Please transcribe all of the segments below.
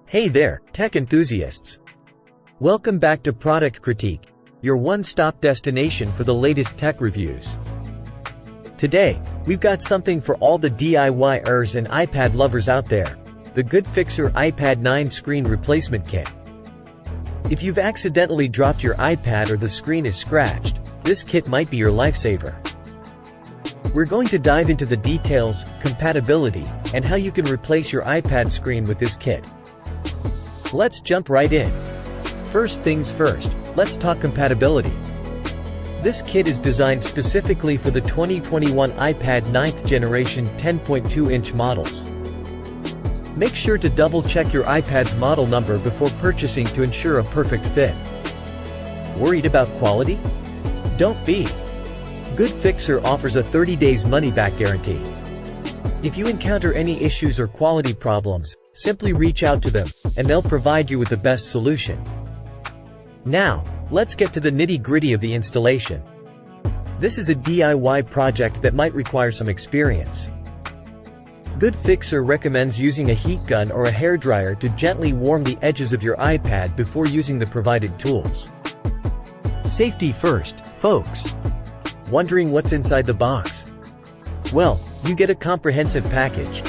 Hey there, tech enthusiasts! Welcome back to Product Critique, your one-stop destination for the latest tech reviews. Today, we've got something for all the DIYers and iPad lovers out there, the GoodFixer iPad 9 Screen Replacement Kit. If you've accidentally dropped your iPad or the screen is scratched, this kit might be your lifesaver. We're going to dive into the details, compatibility, and how you can replace your iPad screen with this kit. Let's jump right in. First things first, let's talk compatibility. This kit is designed specifically for the 2021 iPad 9th generation 10.2-inch models. Make sure to double-check your iPad's model number before purchasing to ensure a perfect fit. Worried about quality? Don't be. GoodFixer offers a 30 days money-back guarantee. If you encounter any issues or quality problems, simply reach out to them, and they'll provide you with the best solution. Now, let's get to the nitty-gritty of the installation. This is a DIY project that might require some experience. GoodFixer recommends using a heat gun or a hairdryer to gently warm the edges of your iPad before using the provided tools. Safety first, folks. Wondering what's inside the box? Well, you get a comprehensive package.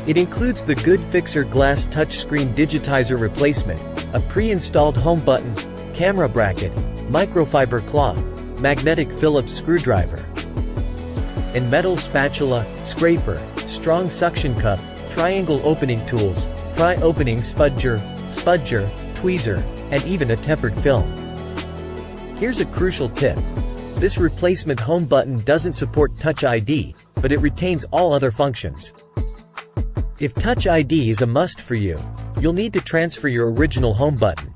It includes the GoodFixer Glass Touchscreen Digitizer Replacement, a pre-installed home button, camera bracket, microfiber cloth, magnetic Phillips screwdriver, and metal spatula, scraper, strong suction cup, triangle opening tools, pry opening spudger, tweezer, and even a tempered film. Here's a crucial tip. This replacement home button doesn't support Touch ID, but it retains all other functions. If Touch ID is a must for you, you'll need to transfer your original home button.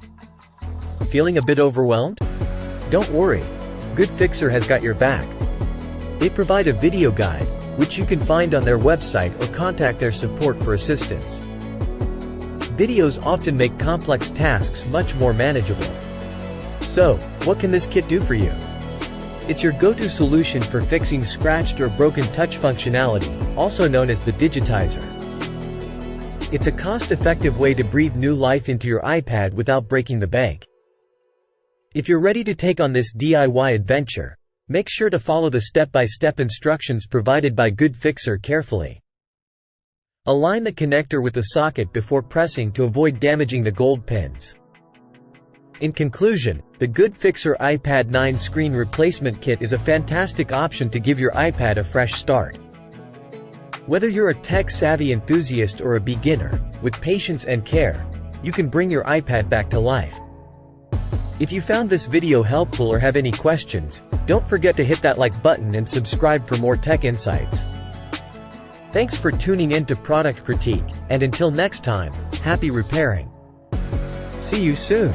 Feeling a bit overwhelmed? Don't worry, GoodFixer has got your back. They provide a video guide, which you can find on their website or contact their support for assistance. Videos often make complex tasks much more manageable. So, what can this kit do for you? It's your go-to solution for fixing scratched or broken touch functionality, also known as the digitizer. It's a cost-effective way to breathe new life into your iPad without breaking the bank. If you're ready to take on this DIY adventure, make sure to follow the step-by-step instructions provided by GoodFixer carefully. Align the connector with the socket before pressing to avoid damaging the gold pins. In conclusion, the GoodFixer iPad 9 Screen Replacement Kit is a fantastic option to give your iPad a fresh start. Whether you're a tech-savvy enthusiast or a beginner, with patience and care, you can bring your iPad back to life. If you found this video helpful or have any questions, don't forget to hit that like button and subscribe for more tech insights. Thanks for tuning in to Product Critique, and until next time, happy repairing. See you soon.